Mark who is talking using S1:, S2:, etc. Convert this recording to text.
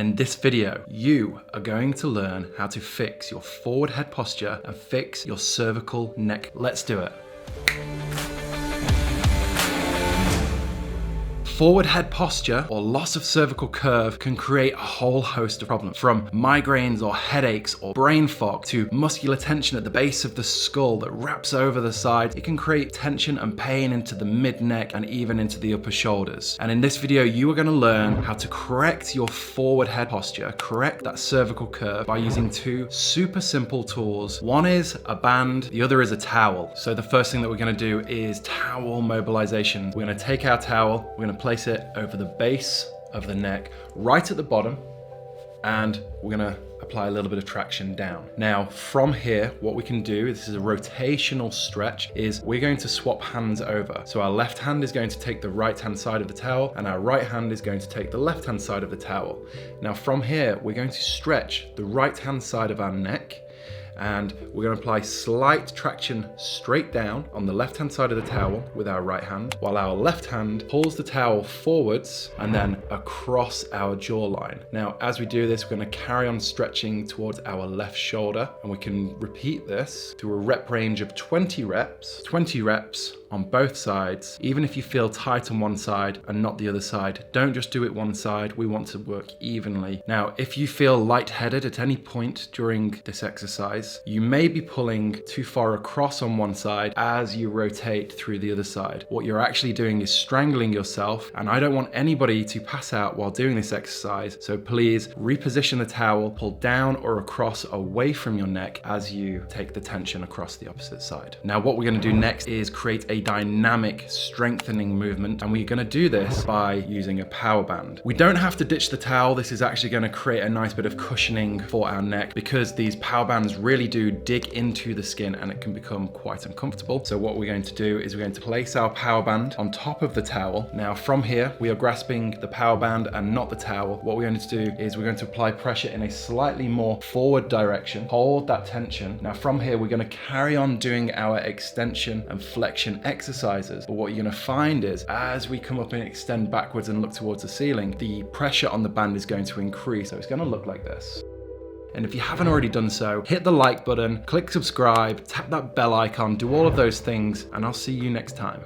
S1: in this video, you are going to learn how to fix your forward head posture and fix your cervical neck. Let's do it. Forward head posture or loss of cervical curve can create a whole host of problems, from migraines or headaches or brain fog to muscular tension at the base of the skull that wraps over the sides. It can create tension and pain into the mid-neck and even into the upper shoulders. And in this video, you are going to learn how to correct your forward head posture, correct that cervical curve by using two super simple tools. One is a band, the other is a towel. So the first thing that we're going to do is towel mobilization. We're going to take our towel, we're going to place it over the base of the neck, right at the bottom, and we're gonna apply a little bit of traction down. Now, from here, what we can do, this is a rotational stretch, is we're going to swap hands over. So our left hand is going to take the right hand side of the towel, and our right hand is going to take the left hand side of the towel. Now, from here, we're going to stretch the right hand side of our neck, and we're going to apply slight traction straight down on the left hand side of the towel with our right hand, while our left hand pulls the towel forwards and then across our jawline. Now, as we do this, we're going to carry on stretching towards our left shoulder, and we can repeat this through a rep range of 20 reps on both sides. Even if you feel tight on one side and not the other side, don't just do it one side. We want to work evenly. Now, if you feel lightheaded at any point during this exercise, you may be pulling too far across on one side as you rotate through the other side. What you're actually doing is strangling yourself, and I don't want anybody to pass out while doing this exercise. So please reposition the towel, pull down or across away from your neck as you take the tension across the opposite side. Now, what we're going to do next is create a dynamic strengthening movement, and we're going to do this by using a power band. We don't have to ditch the towel. This is actually going to create a nice bit of cushioning for our neck, because these power bands really do dig into the skin and it can become quite uncomfortable. So what we're going to do is we're going to place our power band on top of the towel. Now, from here, we are grasping the power band and not the towel. What we're going to do is we're going to apply pressure in a slightly more forward direction, hold that tension. Now, from here, we're going to carry on doing our extension and flexion exercises. But what you're going to find is as we come up and extend backwards and look towards the ceiling, the pressure on the band is going to increase. So it's going to look like this. And if you haven't already done so, hit the like button, click subscribe, tap that bell icon, do all of those things, and I'll see you next time.